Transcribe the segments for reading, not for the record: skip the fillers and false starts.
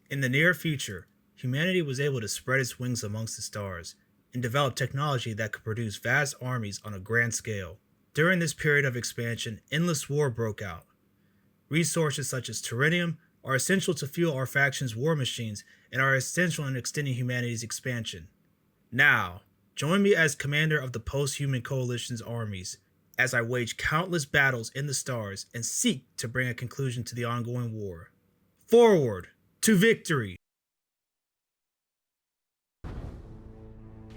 In the near future, humanity was able to spread its wings amongst the stars and develop technology that could produce vast armies on a grand scale. During this period of expansion, endless war broke out. Resources such as Terrenium are essential to fuel our faction's war machines and are essential in extending humanity's expansion. Now, join me as commander of the post-human coalition's armies as I wage countless battles in the stars and seek to bring a conclusion to the ongoing war. Forward to victory!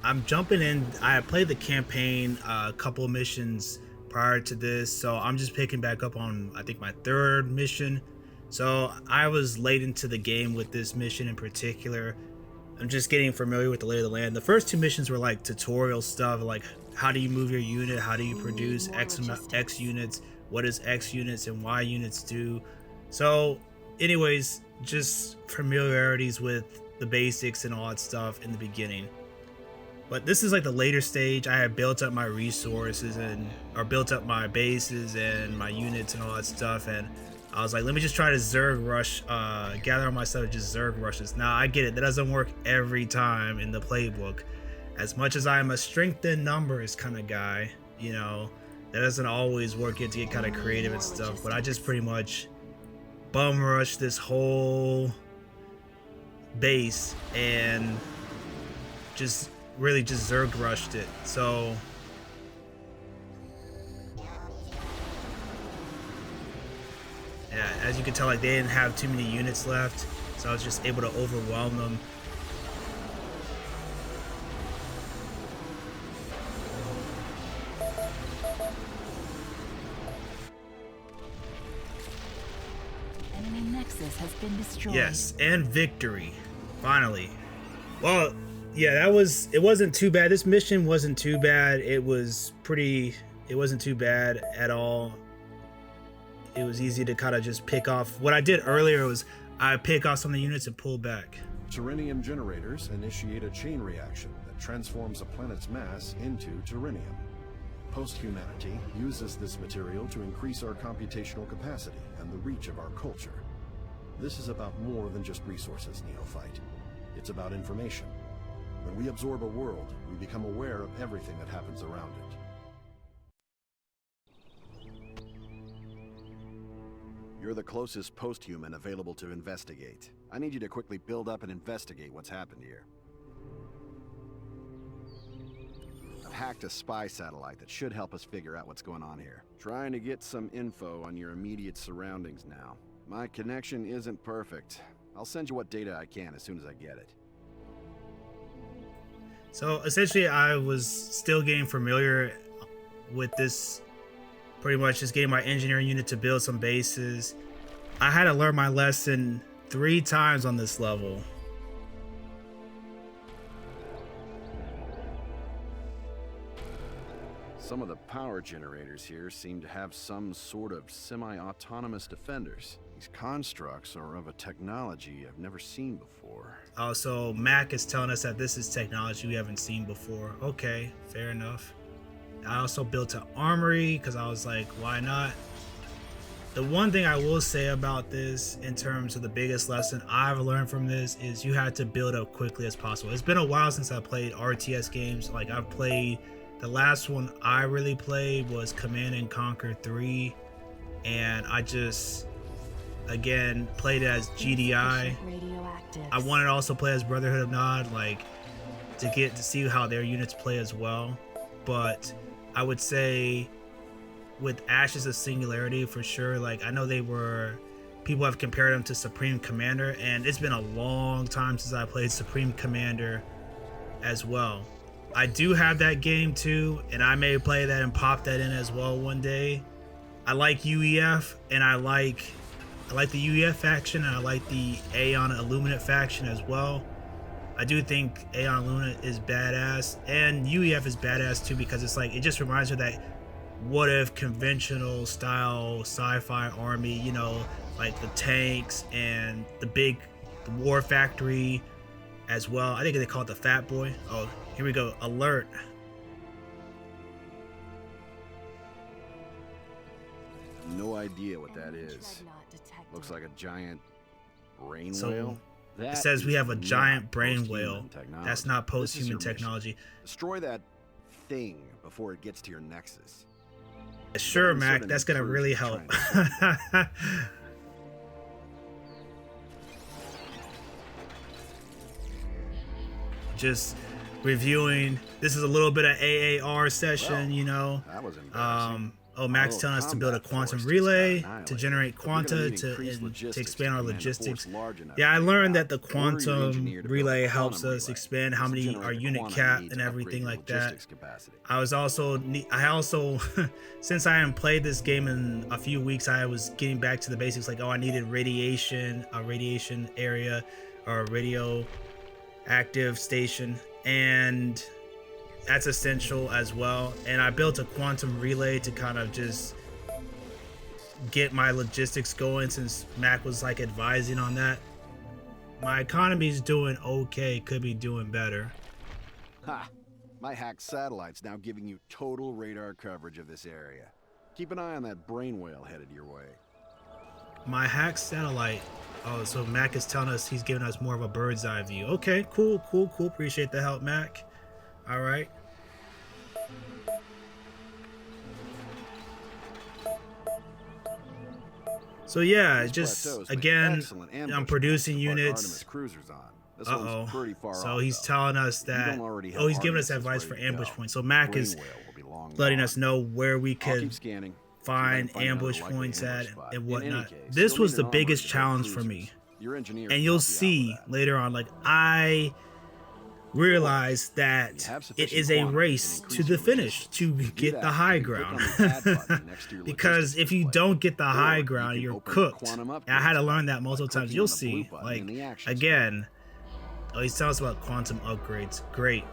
I'm jumping in. I played the campaign a couple of missions prior to this, so I'm just picking back up on, I think, my third mission. So I was late into the game with this mission in particular. I'm just getting familiar with the lay of the land. The first two missions were like tutorial stuff, like how do you move your unit, how do you produce X units, what does X units and Y units do. So anyways, just familiarities with the basics and all that stuff in the beginning. But this is like the later stage. I had built up my resources or built up my bases and my units and all that stuff, and I was like, let me just try to Zerg rush, gather on myself, just Zerg rushes. Now I get it, that doesn't work every time in the playbook. As much as I am a strength in numbers kind of guy, you know, that doesn't always work. You have to get kind of creative and stuff, but I just pretty much bum rush this whole base and just really just Zerg rushed it. So yeah, as you can tell, like they didn't have too many units left, so I was just able to overwhelm them. Enemy nexus has been destroyed. Yes, and victory, finally. Well, yeah, it wasn't too bad. This mission wasn't too bad. It wasn't too bad at all. It was easy to kind of just pick off. What I did earlier was I pick off some of the units and pull back. Terrenium generators initiate a chain reaction that transforms a planet's mass into terrenium. Post-humanity uses this material to increase our computational capacity and the reach of our culture. This is about more than just resources, Neophyte. It's about information. When we absorb a world, we become aware of everything that happens around it. You're the closest post-human available to investigate. I need you to quickly build up and investigate what's happened here. I've hacked a spy satellite that should help us figure out what's going on here. Trying to get some info on your immediate surroundings now. My connection isn't perfect. I'll send you what data I can as soon as I get it. So essentially I was still getting familiar with this, pretty much just getting my engineering unit to build some bases. I had to learn my lesson 3 times on this level. Some of the power generators here seem to have some sort of semi-autonomous defenders. These constructs are of a technology I've never seen before. Also, Mac is telling us that this is technology we haven't seen before. Okay, fair enough. I also built an armory because I was like, why not? The one thing I will say about this in terms of the biggest lesson I've learned from this is you have to build up quickly as possible. It's been a while since I played RTS games. Like I've played, the last one I really played was Command and Conquer 3, and I just again played it as GDI. I wanted to also play as Brotherhood of Nod, like to get to see how their units play as well. But I would say with Ashes of Singularity for sure, like I know people have compared them to Supreme Commander, and it's been a long time since I played Supreme Commander as well. I do have that game too, and I may play that and pop that in as well one day. I like UEF, and I like the UEF faction, and I like the Aeon Illuminate faction as well. I do think Aeon Illuminate is badass, and UEF is badass too, because it's like, it just reminds me of that what if conventional style sci-fi army, you know, like the tanks and the war factory, as well. I think they call it the Fat Boy. Oh, here we go. Alert. No idea what that is. Looks like a giant brain So whale. it says we have a giant brain whale. That's not post-human technology. Destroy that thing before it gets to your nexus. Sure, Mac. That's gonna really help. Just reviewing. This is a little bit of AAR session, you know. That was embarrassing. Oh, Mac's telling us to build a quantum relay to generate quanta to expand our logistics. Yeah, I learned that the quantum relay helps us expand how many our unit cap and everything like that. I also since I haven't played this game in a few weeks, I was getting back to the basics. Like, oh, I needed radiation, a radiation area, or a radioactive station, and that's essential as well. And I built a quantum relay to kind of just get my logistics going, since Mac was like advising on that. My economy's doing okay, could be doing better. Ha! My hacked satellite's now giving you total radar coverage of this area. Keep an eye on that brain whale headed your way. My hacked satellite. Oh, so Mac is telling us he's giving us more of a bird's eye view. Okay, cool. Appreciate the help, Mac. All right. So yeah, just again, I'm producing units. Uh-oh. So he's telling us that, oh, he's giving us advice for ambush points. So Mac is letting us know where we could find ambush points at and whatnot. This was the biggest challenge for me. And you'll see later on, like, I realized that it is a race to the finish to get the high ground. Because if you don't get the high ground, you're cooked. And I had to learn that multiple times. You'll see, like, again, oh, he's telling us about quantum upgrades. Great.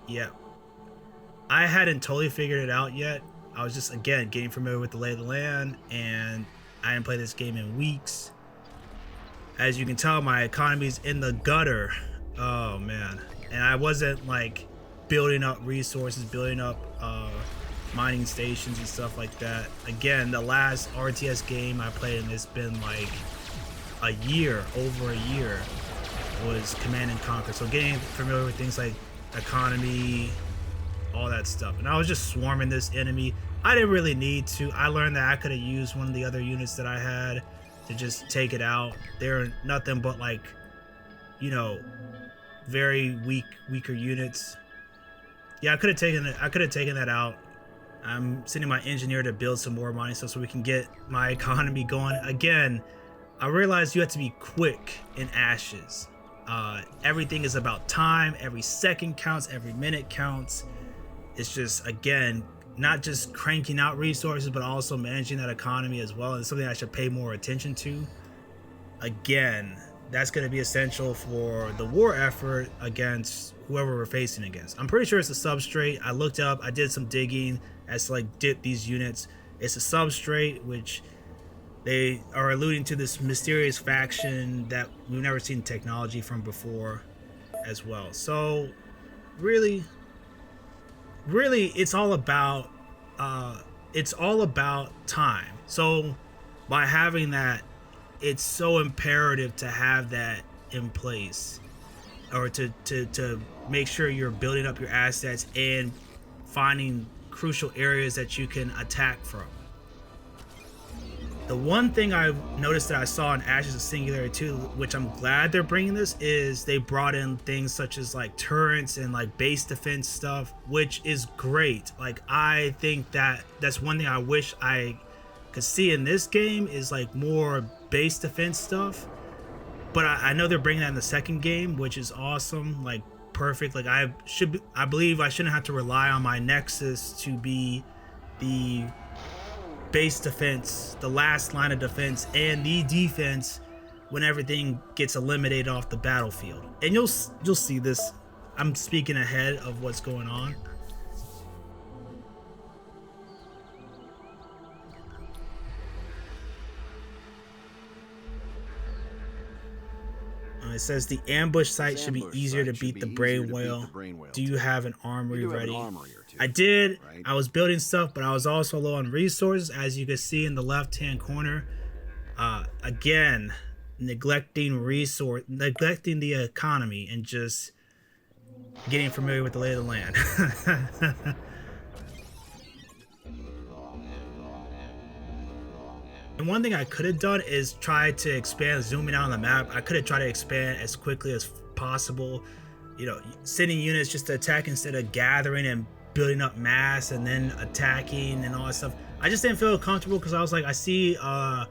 Yeah, I hadn't totally figured it out yet. I was just, again, getting familiar with the lay of the land, and I didn't play this game in weeks. As you can tell, my economy's in the gutter. Oh man. And I wasn't like building up resources, building up mining stations and stuff like that. Again, the last RTS game I played, and it's been like a year, over a year, was Command and Conquer. So getting familiar with things like economy, all that stuff. And I was just swarming this enemy. I didn't really need to. I learned that I could have used one of the other units that I had to just take it out. They're nothing but, like, you know, very weaker units. Yeah, I could have taken that out. I'm sending my engineer to build some more mining stuff so we can get my economy going. Again, I realized you have to be quick in Ashes. Everything is about time. Every second counts, every minute counts. It's just, again, not just cranking out resources, but also managing that economy as well. It's something I should pay more attention to. Again, that's going to be essential for the war effort against whoever we're facing against. I'm pretty sure it's a substrate. I looked up, I did some digging as to, like, dip these units. It's a substrate, which they are alluding to this mysterious faction that we've never seen technology from before as well. So really it's all about time. So by having that, it's so imperative to have that in place, or to make sure you're building up your assets and finding crucial areas that you can attack from. The one thing I've noticed that I saw in Ashes of Singularity 2, which I'm glad they're bringing this, is they brought in things such as like turrets and like base defense stuff, which is great. Like, I think that's one thing I wish I could see in this game, is like more base defense stuff. But I know they're bringing that in the second game, which is awesome. Like, perfect. Like, I believe I shouldn't have to rely on my Nexus to be the base defense, the last line of defense, and the defense when everything gets eliminated off the battlefield. And you'll see this. I'm speaking ahead of what's going on. It says the ambush site should be easier to beat the brain whale. Do you have an armory ready? I did. Right? I was building stuff, but I was also low on resources, as you can see in the left-hand corner. Again, neglecting the economy and just getting familiar with the lay of the land. And one thing I could have done is try to expand, zooming out on the map. I could have tried to expand as quickly as possible, you know, sending units just to attack instead of gathering and building up mass and then attacking and all that stuff. I just didn't feel comfortable because I was like, I see an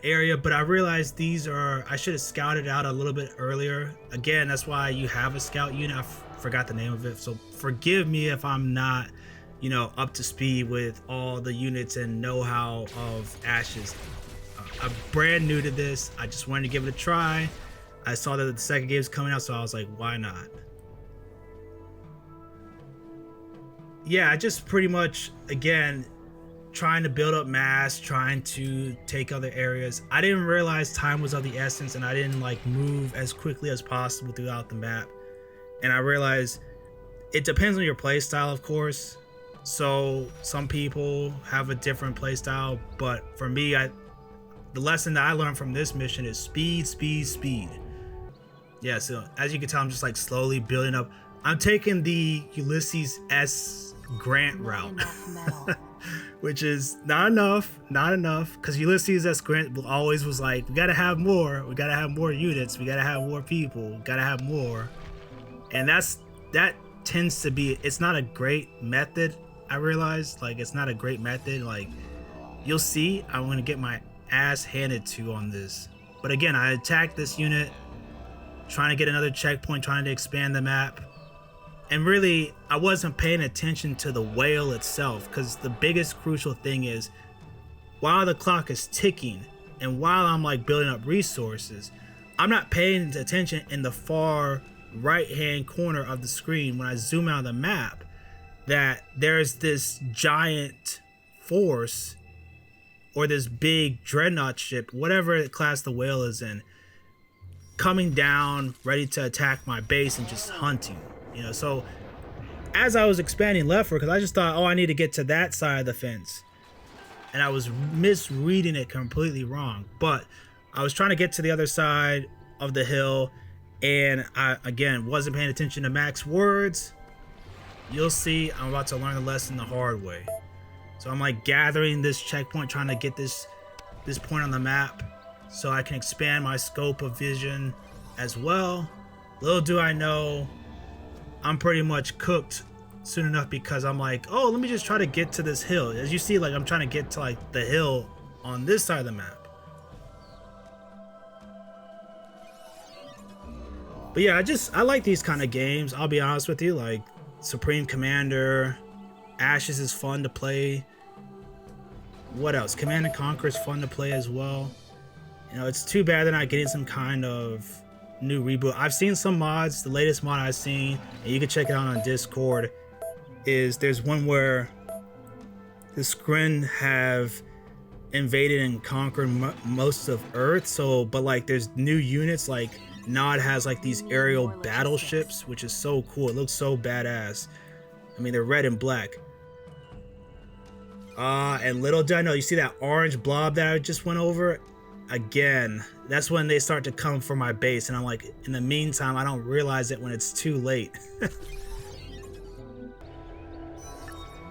area, but I realized I should have scouted out a little bit earlier. Again, that's why you have a scout unit. I forgot the name of it, so forgive me if I'm not, you know, up to speed with all the units and know-how of Ashes. I'm brand new to this. I just wanted to give it a try. I saw that the second game is coming out, so I was like, why not? Yeah, I just pretty much, again, trying to build up mass, trying to take other areas. I didn't realize time was of the essence, and I didn't like move as quickly as possible throughout the map. And I realized it depends on your play style, of course. So some people have a different play style, but for me, the lesson that I learned from this mission is speed, speed, speed. Yeah, so as you can tell, I'm just like slowly building up. I'm taking the Ulysses S. Grant route, which is not enough, because Ulysses S. Grant always was like, we gotta have more units, we gotta have more people, we gotta have more. And that tends to be, it's not a great method. I realized, like, it's not a great method. Like, you'll see, I'm gonna get my ass handed to on this. But again, I attacked this unit, trying to get another checkpoint, trying to expand the map. And really, I wasn't paying attention to the whale itself, because the biggest crucial thing is, while the clock is ticking, and while I'm like building up resources, I'm not paying attention in the far right-hand corner of the screen when I zoom out of the map, that there's this giant force, or this big dreadnought ship, whatever class the whale is in, coming down, ready to attack my base and just hunting. You know, so as I was expanding leftward, because I just thought, oh, I need to get to that side of the fence, and I was misreading it completely wrong. But I was trying to get to the other side of the hill, and I, again, wasn't paying attention to Mac's words. You'll see, I'm about to learn the lesson the hard way. So I'm like gathering this checkpoint, trying to get this point on the map so I can expand my scope of vision as well. Little do I know, I'm pretty much cooked soon enough, because I'm like, oh, let me just try to get to this hill. As you see, like, I'm trying to get to like the hill on this side of the map. But yeah, I like these kind of games. I'll be honest with you, like Supreme Commander, Ashes is fun to play. What else? Command and Conquer is fun to play as well. You know, it's too bad they're not getting some kind of new reboot. I've seen some mods. The latest mod I've seen, and you can check it out on Discord, is there's one where the Skrin have invaded and conquered most of Earth. So, but like there's new units, like Nod has like these aerial battleships, which is so cool. It looks so badass. I mean, they're red and black. And little did I know, you see that orange blob that I just went over? Again, that's when they start to come for my base, and I'm like, in the meantime, I don't realize it when it's too late.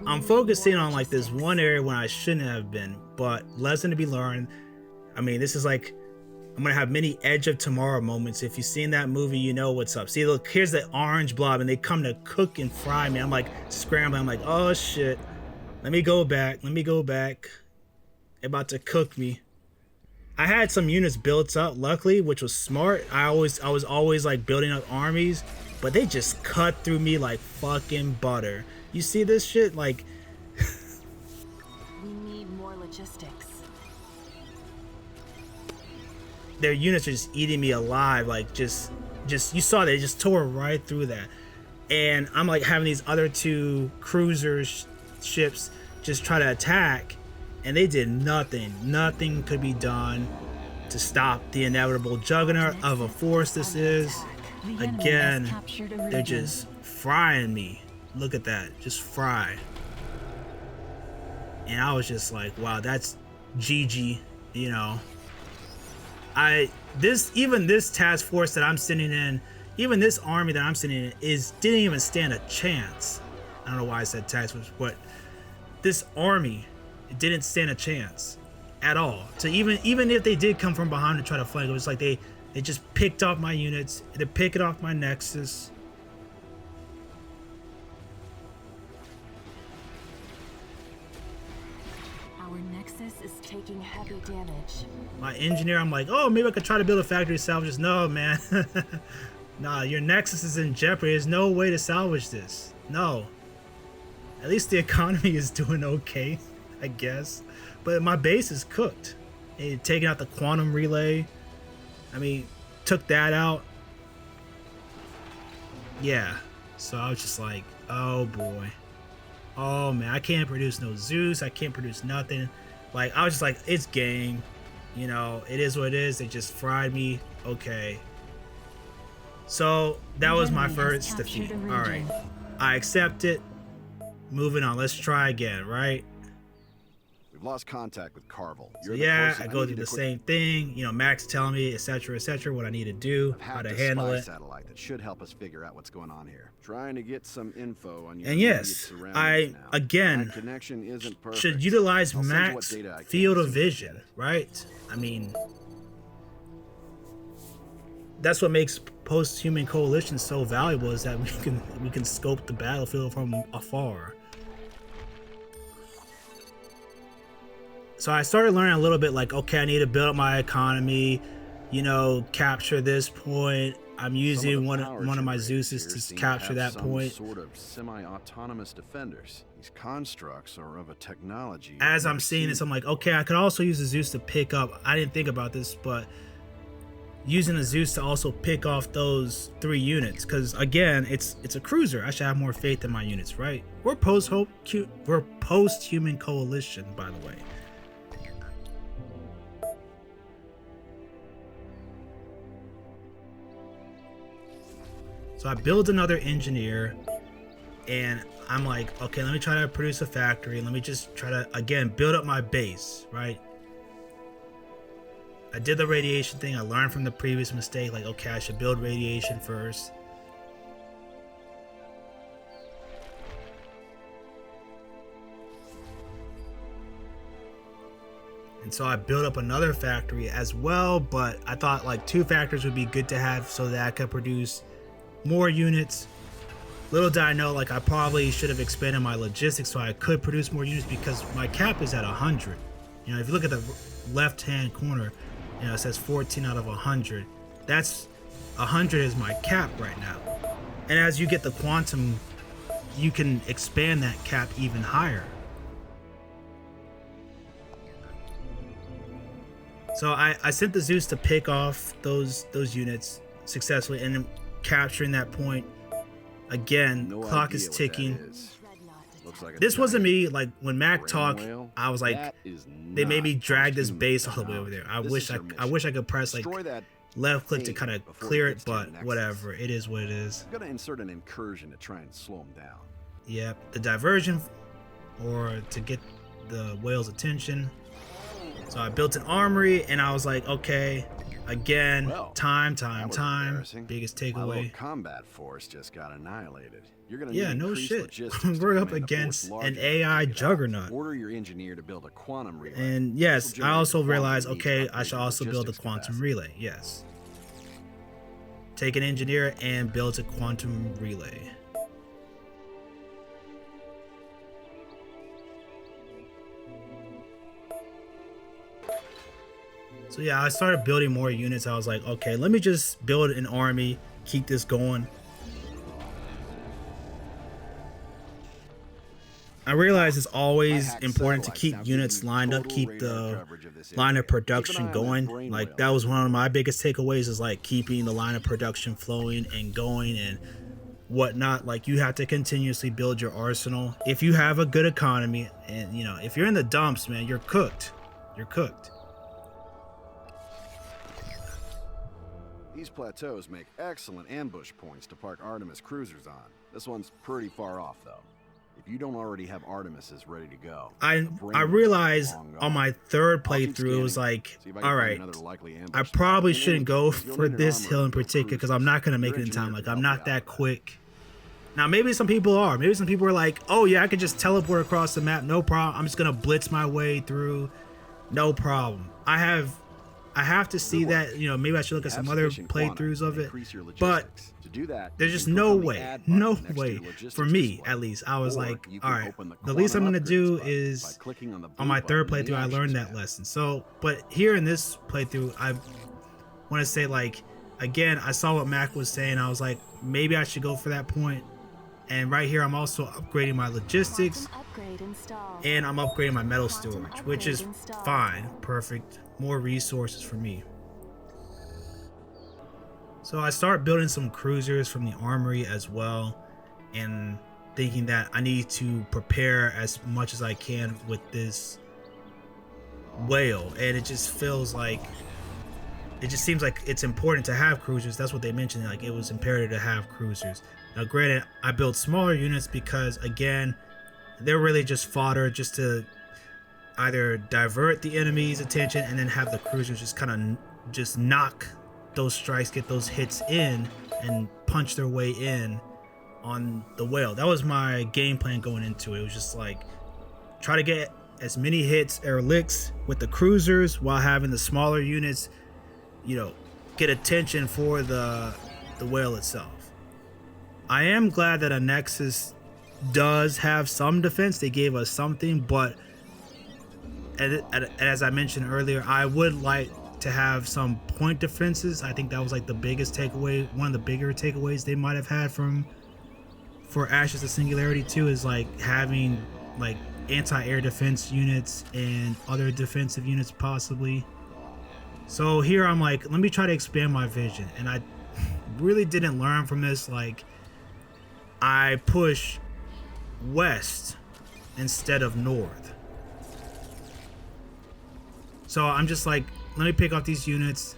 I'm focusing on like this one area when I shouldn't have been, but lesson to be learned. I mean, this is like, I'm gonna have many Edge of Tomorrow moments. If you've seen that movie, you know what's up. See, look, here's the orange blob, and they come to cook and fry me. I'm like scrambling. I'm like, oh shit. Let me go back. They're about to cook me. I had some units built up, luckily, which was smart. I was always like building up armies, but they just cut through me like fucking butter. You see this shit? Like, We need more logistics. their units are just eating me alive. Like, just you saw they just tore right through that. And I'm like having these other two cruisers ships just try to attack, and they did nothing. Nothing could be done. to stop the inevitable juggernaut of a force this is. The enemy has Again, captured a they're region. just frying me. Look at that, just fry. And I was just like, wow, that's GG, you know. Even this task force that I'm sitting in, even this army that I'm sitting in didn't even stand a chance. I don't know why I said task force, but this army didn't stand a chance at all. So even if they did come from behind to try to flank, it was like they just picked off my units, they picked off my nexus. Our nexus is taking heavy damage. My engineer, I'm like, oh, maybe I could try to build a factory to salvage this. No, man. Nah, your nexus is in jeopardy. There's no way to salvage this. No. At least the economy is doing okay, I guess. But my base is cooked. And taking out the quantum relay. I mean, took that out. Yeah. So I was just like, oh boy. Oh man, I can't produce no Zeus. I can't produce nothing. Like, I was just like, it's game. You know, it is what it is. They just fried me. Okay. So that was my first defeat. All right. I accept it. Moving on. Let's try again, right? We've lost contact with Carvel. So yeah, I go through the same thing. You know, Max telling me, etc., what I need to do, how to handle it. Satellite that should help us figure out what's going on here. Trying to get some info on your and yes, I again should utilize Max field of vision, right? I mean, that's what makes post-human coalition so valuable, is that we can scope the battlefield from afar. So I started learning a little bit, like, okay, I need to build up my economy, you know, capture this point. I'm using one of my Zeuses to capture that point. Sort of semi-autonomous defenders. These constructs are of a technology. As I'm seeing this, I'm like, okay, I could also use the Zeus to pick up. I didn't think about this, but using the Zeus to also pick off those 3 units, because again, it's a cruiser. I should have more faith in my units, right? We're post-human coalition, by the way. So I build another engineer, and I'm like, okay, let me try to produce a factory. Let me just try to, again, build up my base, right? I did the radiation thing. I learned from the previous mistake, like, okay, I should build radiation first. And so I built up another factory as well, but I thought like 2 factories would be good to have so that I could produce more units. Little did I know, like, I probably should have expanded my logistics so I could produce more units, because my cap is at 100. You know, if you look at the left hand corner, you know, it says 14 out of 100. That's 100 is my cap right now. And as you get the quantum, you can expand that cap even higher. So I sent the Zeus to pick off those units successfully, and then capturing that point. Again, clock is ticking. This wasn't me. Like, when Mac talked, I was like, they made me drag this base all the way over there. I wish I could press like left click to kind of clear it, but whatever. It is what it is. I'm gonna insert an incursion to try and slow them down. Yep, the diversion, or to get the whale's attention. So I built an armory, and I was like, okay, again, time. Biggest takeaway. My little combat force just got annihilated. You're gonna yeah, need no shit. logistics We're to up command a against force an larger AI than juggernaut. Order your engineer to build a quantum relay. And yes, This will I also generate realized, quantum okay, needs I should also build a logistics quantum capacity. relay. Yes. Take an engineer and build a quantum relay. So yeah, I started building more units. I was like, okay, let me just build an army, keep this going. I realize it's always important to keep units lined up, keep the line of production going. Like, that was one of my biggest takeaways, is like keeping the line of production flowing and going and whatnot. Like, you have to continuously build your arsenal. If you have a good economy, and you know, if you're in the dumps, man, you're cooked. You're cooked. These plateaus make excellent ambush points to park Artemis cruisers on. This one's pretty far off, though. If you don't already have Artemises ready to go, I realized on my third playthrough, it was like, all right, I probably shouldn't go for this hill in particular because I'm not going to make it in time. Like, I'm not that quick. Now, maybe some people are. Maybe some people are like, oh, yeah, I could just teleport across the map. No problem. I'm just going to blitz my way through. No problem. I have to see that, you know, maybe I should look at some other playthroughs of it. But there's just no way for me, at least. I was like, all right, the least I'm going to do is on my third playthrough, I learned that lesson. So, but here in this playthrough, I want to say, like, again, I saw what Mac was saying. I was like, maybe I should go for that point. And right here, I'm also upgrading my logistics and I'm upgrading my metal storage, which is fine, perfect. More resources for me. So I start building some cruisers from the armory as well, and thinking that I need to prepare as much as I can with this whale. And it just feels like, it just seems like it's important to have cruisers. That's what they mentioned, like it was imperative to have cruisers. Now granted, I built smaller units because, again, they're really just fodder, just to either divert the enemy's attention and then have the cruisers just kind of just knock those strikes, get those hits in and punch their way in on the whale. That was my game plan going into it. It was just like, try to get as many hits or licks with the cruisers while having the smaller units, you know, get attention for the whale itself. I am glad that a Nexus does have some defense. They gave us something, but as I mentioned earlier, I would like to have some point defenses. I think that was like the biggest takeaway, one of the bigger takeaways they might have had for Ashes of Singularity 2 is like having like anti-air defense units and other defensive units possibly. So here I'm like, let me try to expand my vision, and I really didn't learn from this. Like, I push west instead of north. So I'm just like, let me pick up these units.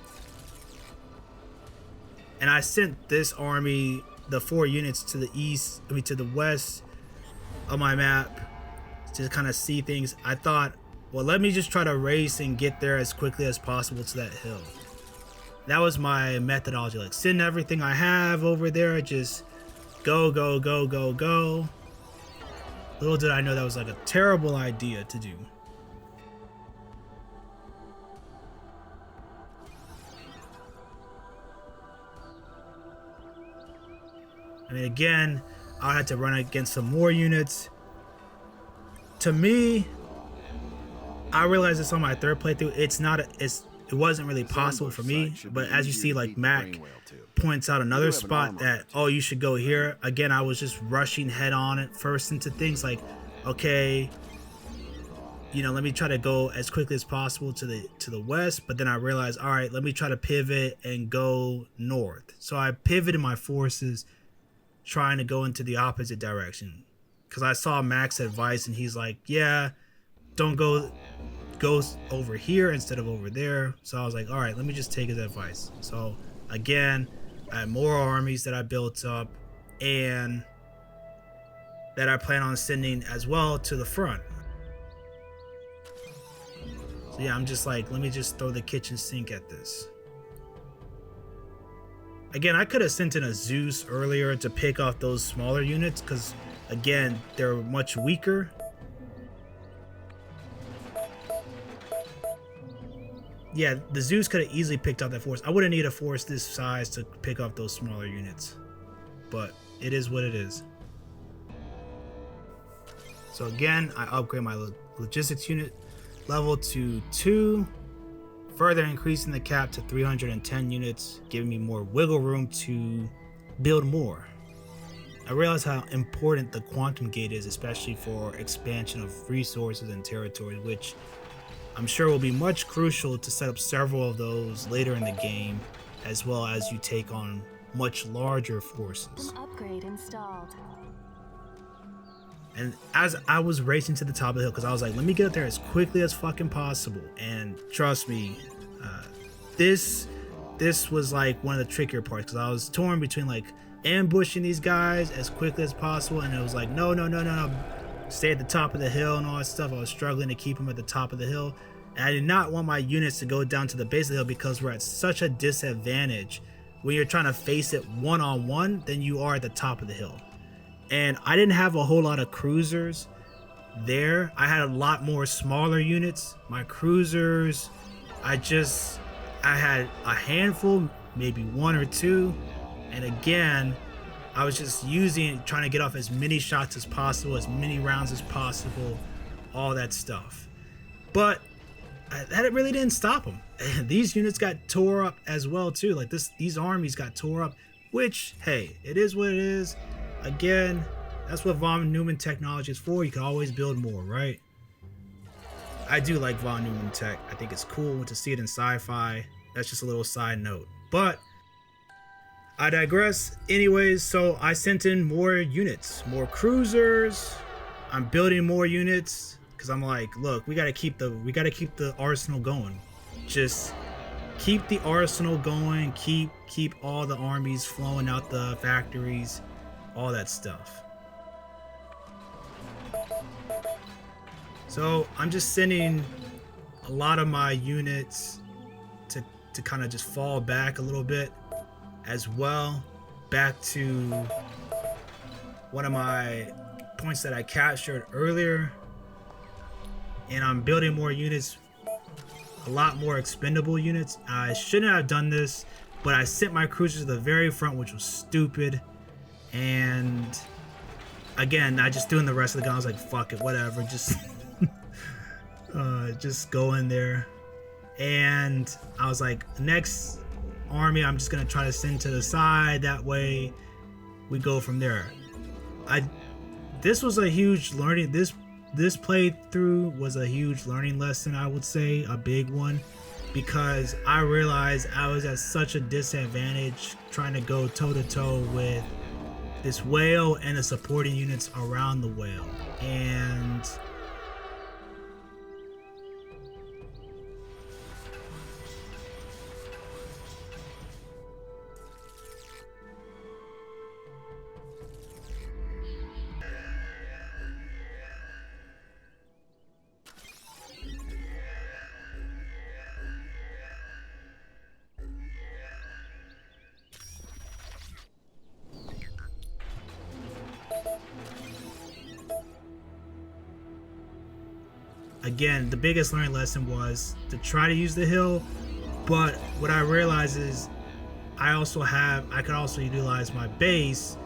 And I sent this army, the 4 units, to the east, I mean to the west of my map to kind of see things. I thought, well, let me just try to race and get there as quickly as possible to that hill. That was my methodology. Like, send everything I have over there, just go, go, go, go, go. Little did I know that was like a terrible idea to do. I mean, again, I had to run against some more units. To me, I realized this on my third playthrough. It wasn't really possible for me. But as you see, like Mac points out another spot that, oh, you should go here. Again, I was just rushing head on at first into things like, okay, you know, let me try to go as quickly as possible to the west. But then I realized, all right, let me try to pivot and go north. So I pivoted my forces, trying to go into the opposite direction, because I saw Mac's advice and he's like, yeah, don't go over here instead of over there. So I was like, all right, let me just take his advice. So again, I had more armies that I built up and that I plan on sending as well to the front. So yeah, I'm just like, let me just throw the kitchen sink at this. Again, I could have sent in a Zeus earlier to pick off those smaller units because, again, they're much weaker. Yeah, the Zeus could have easily picked up that force. I wouldn't need a force this size to pick up those smaller units. But it is what it is. So again, I upgrade my logistics unit level to 2. Further increasing the cap to 310 units, giving me more wiggle room to build more. I realize how important the quantum gate is, especially for expansion of resources and territories, which I'm sure will be much crucial to set up several of those later in the game, as well as you take on much larger forces. Upgrade installed. And as I was racing to the top of the hill, because I was like, let me get up there as quickly as fucking possible. And trust me, this this was like one of the trickier parts, because I was torn between like ambushing these guys as quickly as possible, and it was like no, stay at the top of the hill and all that stuff. I was struggling to keep them at the top of the hill, and I did not want my units to go down to the base of the hill, because we're at such a disadvantage when you're trying to face it one-on-one than you are at the top of the hill. And I didn't have a whole lot of cruisers there. I had a lot more smaller units. My cruisers, I had a handful, maybe one or two, and again, I was just trying to get off as many shots as possible, as many rounds as possible, all that stuff. But that really didn't stop them. These units got tore up as well too. Like these armies got tore up, which, hey, it is what it is. Again, that's what von Neumann technology is for. You can always build more, right? I do like von Neumann tech. I think it's cool to see it in sci-fi. That's just a little side note. But I digress. Anyways, so I sent in more units, more cruisers. I'm building more units because I'm like, look, we gotta keep the arsenal going. Just keep the arsenal going. Keep all the armies flowing out the factories, all that stuff. So I'm just sending a lot of my units to kind of just fall back a little bit as well, back to one of my points that I captured earlier. And I'm building more units, a lot more expendable units. I shouldn't have done this, but I sent my cruisers to the very front, which was stupid. And again, I just doing the rest of the gun. I was like, fuck it, whatever, just go in there. And I was like, next army I'm just gonna try to send to the side, that way we go from there. This was a huge learning, this playthrough was a huge learning lesson, I would say, a big one, because I realized I was at such a disadvantage trying to go toe to toe with this whale and the supporting units around the whale. And again, the biggest learning lesson was to try to use the hill, but what I realized is I could also utilize my base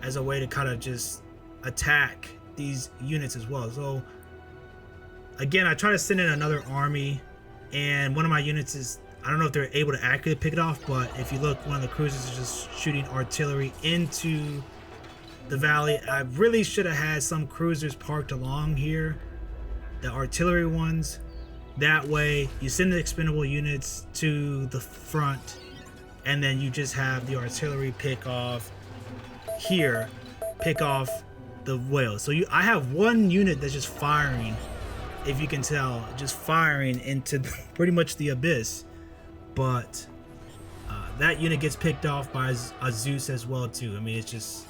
as a way to kind of just attack these units as well. So again, I try to send in another army, and one of my units is, I don't know if they're able to accurately pick it off, but if you look, one of the cruisers is just shooting artillery into the valley. I really should have had some cruisers parked along here, the artillery ones. That way you send the expendable units to the front, and then you just have the artillery pick off the whale. So I have one unit that's just firing, if you can tell, just firing into pretty much the abyss. But that unit gets picked off by a Zeus as well too. I mean, it's just,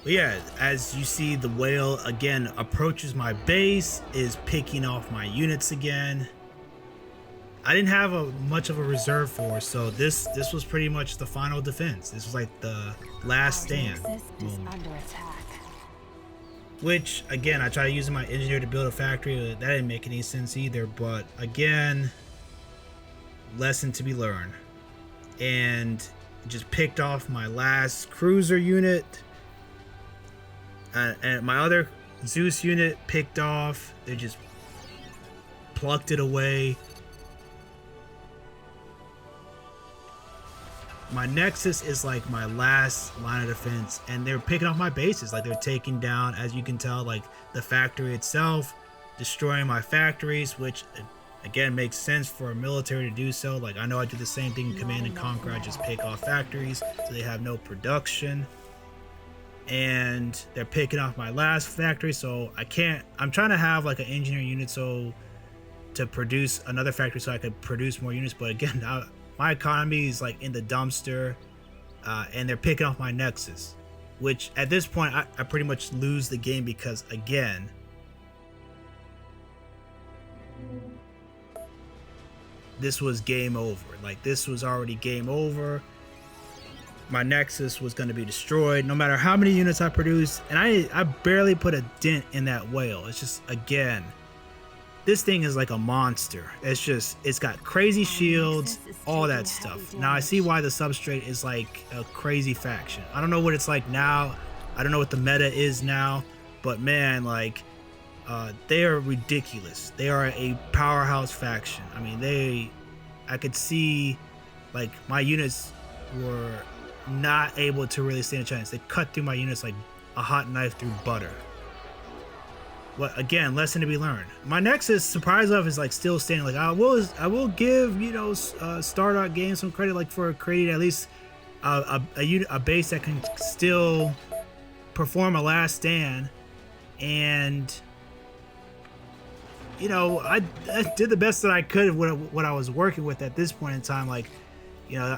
but yeah, as you see, the whale again approaches my base, is picking off my units again. I didn't have much of a reserve force, so this was pretty much the final defense. This was like the last stand moment. Which, again, I tried using my engineer to build a factory. That didn't make any sense either, but again, lesson to be learned. And just picked off my last cruiser unit. And my other Zeus unit picked off. They just plucked it away. My Nexus is like my last line of defense, and they're picking off my bases. Like, they're taking down, as you can tell, like the factory itself, destroying my factories, which again makes sense for a military to do so. Like, I know I do the same thing in Command and Conquer. I just pick off factories so they have no production. And they're picking off my last factory, so I'm trying to have like an engineer unit so to produce another factory so I could produce more units. But again, my economy is like in the dumpster, and they're picking off my Nexus, which at this point I pretty much lose the game because again, this was game over. Like this was already game over. My Nexus was going to be destroyed no matter how many units I produced, and I barely put a dent in that whale. It's just, again, this thing is like a monster. It's got crazy shields, all that stuff. Now I see why the Substrate is like a crazy faction. I don't know what it's like now. I don't know what the meta is now, but man, like they are ridiculous. They are a powerhouse faction. I mean, I could see like my units were not able to really stand a chance. They cut through my units like a hot knife through butter. But again, lesson to be learned. My Nexus, surprise enough, is like still standing. Like I will give, you know, Stardot Games some credit, like for creating at least a base that can still perform a last stand. And you know, I did the best that I could with what I was working with at this point in time. Like, you know,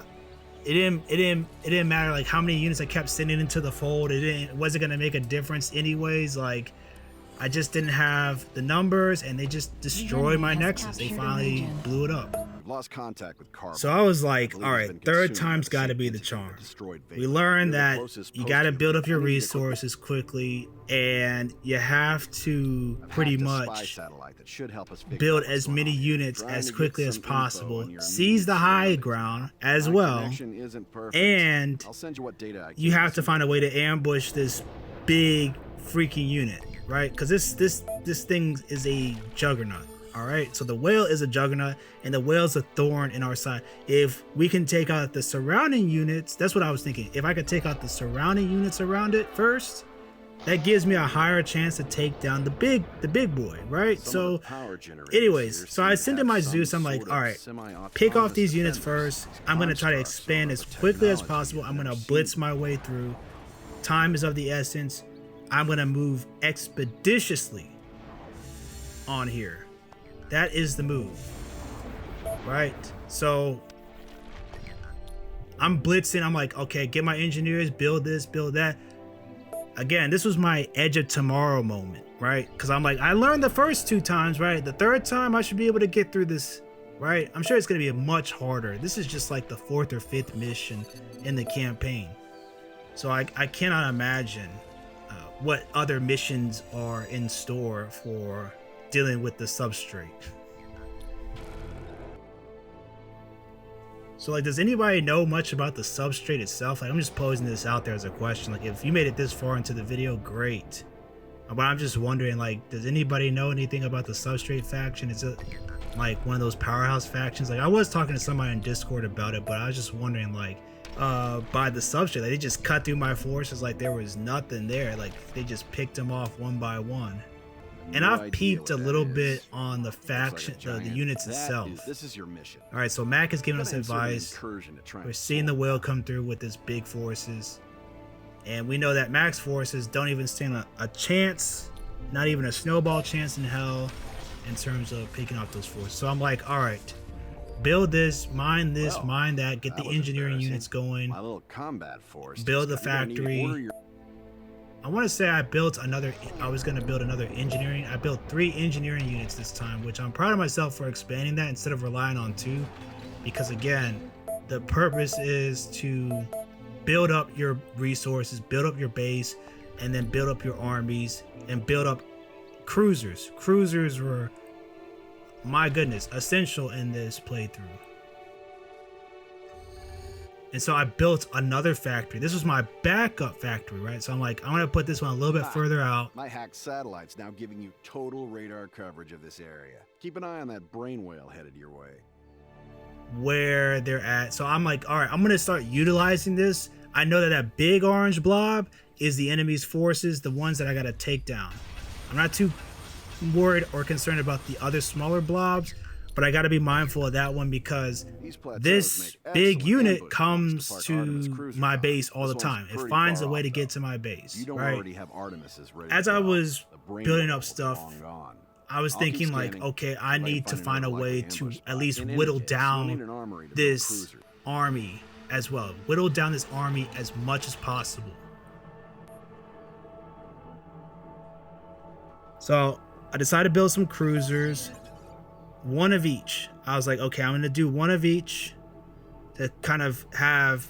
it didn't matter like how many units I kept sending into the fold. It wasn't gonna make a difference anyways. Like I just didn't have the numbers, and they just destroyed my Nexus. They finally blew it up. Lost contact with Carbon. So I was like, all right, third time's got to be the charm. We learned that you got to build up your resources quickly, and you have to pretty much build as many units as quickly as possible, seize the high ground as well, and you have to find a way to ambush this big freaking unit, right? Because this thing is a juggernaut. All right, so the whale is a juggernaut, and the whale's a thorn in our side. If we can take out the surrounding units, that's what I was thinking. If I could take out the surrounding units around it first, that gives me a higher chance to take down the big boy, right? So anyways, so I sent in my Zeus. I'm like, all right, pick off these units first. I'm going to try to expand as quickly as possible. I'm going to blitz my way through. Time is of the essence. I'm going to move expeditiously on here. That is the move, right? So I'm blitzing. I'm like, okay, get my engineers, build this, build that. Again, this was my edge of tomorrow moment, right? Because I'm like, I learned the first two times, right? The third time I should be able to get through this, right? I'm sure it's going to be much harder. This is just like the fourth or fifth mission in the campaign. So I cannot imagine what other missions are in store for dealing with the Substrate. So like, does anybody know much about the Substrate itself? Like, I'm just posing this out there as a question. Like, if you made it this far into the video, great. But I'm just wondering, like, does anybody know anything about the Substrate faction? Is it like one of those powerhouse factions? Like, I was talking to somebody in Discord about it, but I was just wondering, like, by the Substrate, like, they just cut through my forces like there was nothing there. Like, they just picked them off one by one. And I've peeped a little bit on the faction, the units itself. This is your mission. All right, so Mac is giving us advice. We're seeing the whale come through with his big forces, and we know that Mac's forces don't even stand a chance, not even a snowball chance in hell, in terms of picking off those forces. So I'm like, all right, build this, mine that, get the engineering units going. My little combat force. Build the factory. I want to say I was going to build another engineering. I built 3 engineering units this time, which I'm proud of myself for expanding that instead of relying on 2. Because again, the purpose is to build up your resources, build up your base, and then build up your armies and build up cruisers. Cruisers were, my goodness, essential in this playthrough. And so I built another factory. This was my backup factory, right? So I'm like, I'm going to put this one a little bit further out. My hacked satellite's now giving you total radar coverage of this area. Keep an eye on that brain whale headed your way. Where they're at. So I'm like, all right, I'm going to start utilizing this. I know that that big orange blob is the enemy's forces, the ones that I got to take down. I'm not too worried or concerned about the other smaller blobs, but I got to be mindful of that one because this big unit comes to my base all the time. It finds a way to get to my base, right? As I was building up stuff, I was I'll keep thinking like, scanning. okay, I See if I can need to find find a another way likely to ambush at spot. least In any whittle case, you'll need down an armory to build this cruisers. army as well. Whittle down this army as much as possible. So I decided to build some cruisers, one of each. I was like, okay, I'm going to do one of each to kind of have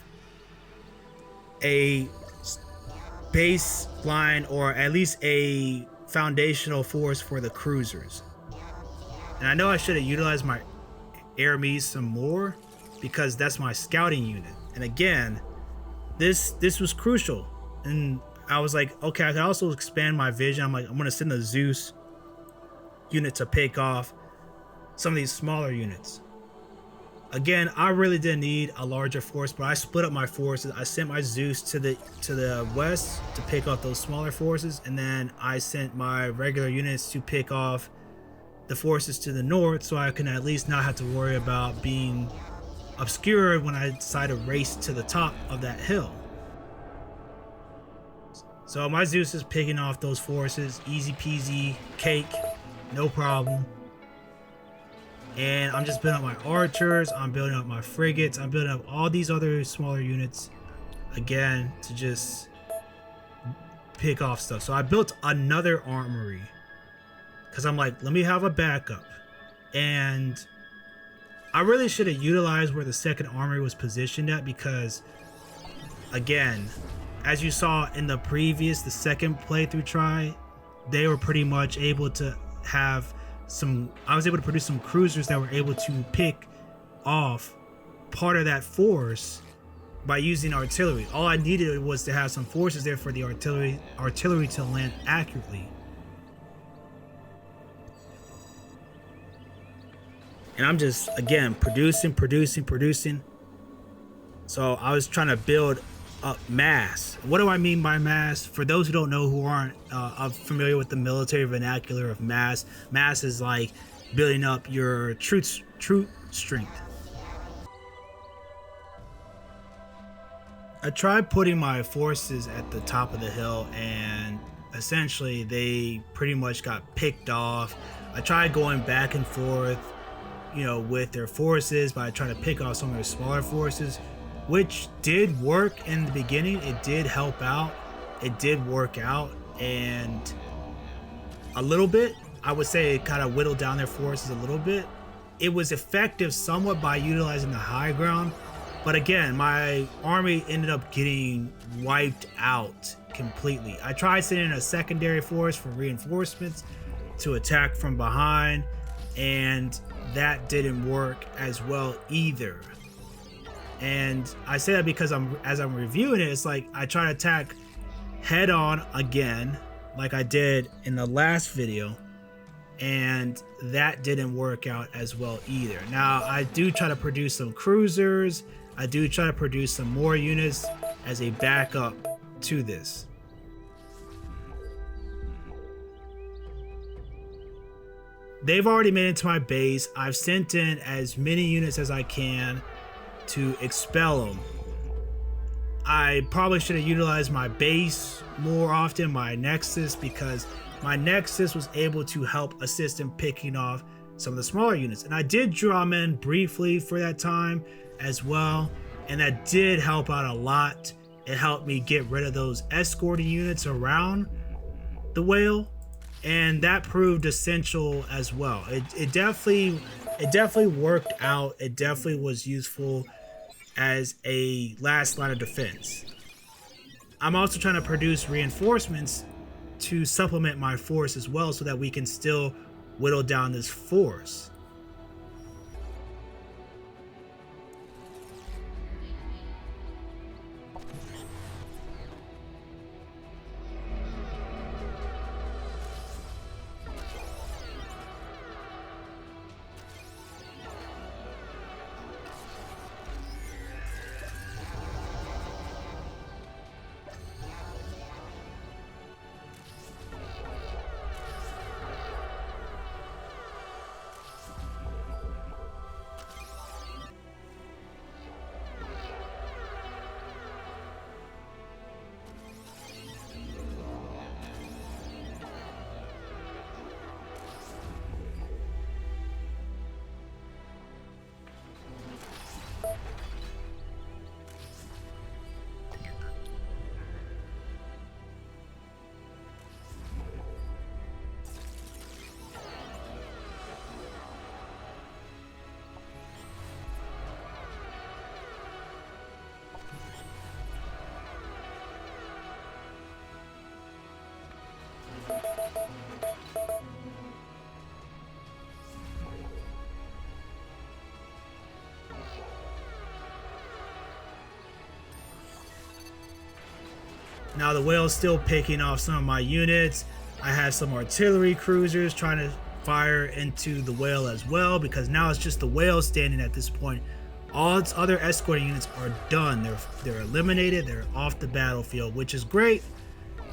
a baseline or at least a foundational force for the cruisers. And I know I should have utilized my Aramis some more because that's my scouting unit. And again, this was crucial. And I was like, okay, I could also expand my vision. I'm like, I'm gonna send a Zeus unit to pick off some of these smaller units. Again, I really didn't need a larger force, but I split up my forces. I sent my Zeus to the west to pick off those smaller forces, and then I sent my regular units to pick off the forces to the north, so I can at least not have to worry about being obscured when I decide to race to the top of that hill. So my Zeus is picking off those forces, easy peasy, cake, no problem. And I'm just building up my archers, I'm building up my frigates, I'm building up all these other smaller units, again, to just pick off stuff. So I built another armory, because I'm like, let me have a backup. And I really should have utilized where the second armory was positioned at, because, again, as you saw in the second playthrough try, they were pretty much able to have I was able to produce some cruisers that were able to pick off part of that force by using artillery. All I needed was to have some forces there for the artillery to land accurately. And I'm just, again, producing. So I was trying to build up mass. What do I mean by mass? For those who don't know, who aren't familiar with the military vernacular of mass, mass is like building up your troop strength. I tried putting my forces at the top of the hill, and essentially they pretty much got picked off. I tried going back and forth, with their forces by trying to pick off some of their smaller forces, which did work in the beginning. It did help out. It did work out, and a little bit, I would say it kind of whittled down their forces a little bit. It was effective somewhat by utilizing the high ground, but again, my army ended up getting wiped out completely. I tried sending a secondary force for reinforcements to attack from behind, and that didn't work as well either. And I say that because as I'm reviewing it, it's like I try to attack head on again, like I did in the last video, and that didn't work out as well either. Now, I do try to produce some cruisers, I do try to produce some more units as a backup to this. They've already made it to my base. I've sent in as many units as I can to expel them. I probably should have utilized my base more often, my Nexus, because my Nexus was able to help assist in picking off some of the smaller units. And I did draw them in briefly for that time as well, and that did help out a lot. It helped me get rid of those escorting units around the whale, and that proved essential as well. It definitely worked out. It definitely was useful as a last line of defense. I'm also trying to produce reinforcements to supplement my force as well, so that we can still whittle down this force. Now the whale's still picking off some of my units. I have some artillery cruisers trying to fire into the whale as well, because now it's just the whale standing at this point. All its other escorting units are done. They're eliminated. They're off the battlefield, which is great.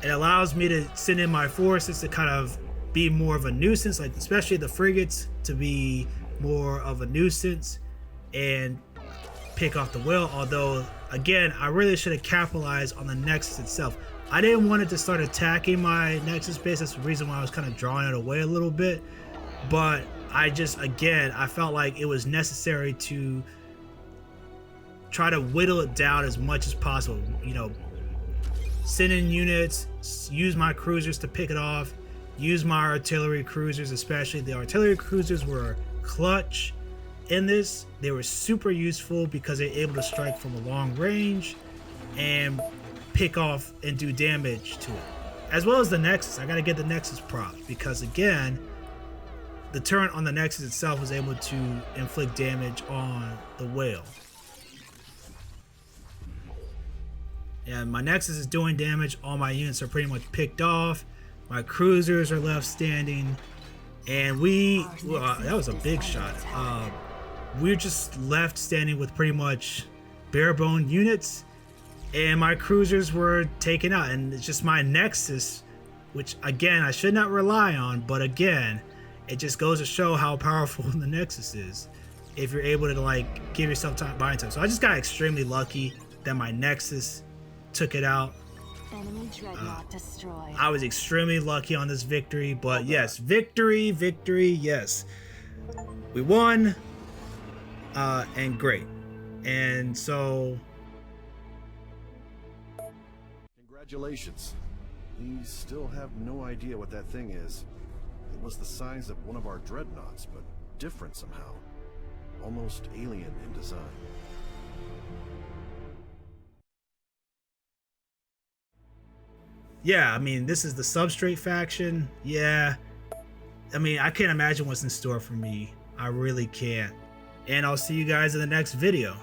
It allows me to send in my forces to kind of be more of a nuisance, like especially the frigates to be more of a nuisance and pick off the whale. Although, again, I really should have capitalized on the Nexus itself. I didn't want it to start attacking my Nexus base. That's the reason why I was kind of drawing it away a little bit. But I felt like it was necessary to try to whittle it down as much as possible. You know, send in units, use my cruisers to pick it off, use my artillery cruisers, especially. The artillery cruisers were clutch in this. They were super useful because they're able to strike from a long range and pick off and do damage to it. As well as the Nexus. I gotta get the Nexus props because, again, the turret on the Nexus itself was able to inflict damage on the whale. And my Nexus is doing damage. All my units are pretty much picked off. My cruisers are left standing. And that was a big shot. We're just left standing with pretty much bare bone units. And my cruisers were taken out. And it's just my Nexus, which, again, I should not rely on. But again, it just goes to show how powerful the Nexus is if you're able to, like, give yourself buying time. So I just got extremely lucky that my Nexus took it out. Enemy dreadnought destroyed. I was extremely lucky on this victory, but yes, victory, yes. We won, and great. And so... Congratulations. We still have no idea what that thing is. It was the size of one of our dreadnoughts, but different somehow. Almost alien in design. Yeah, I mean, this is the Substrate faction. Yeah. I mean, I can't imagine what's in store for me. I really can't. And I'll see you guys in the next video.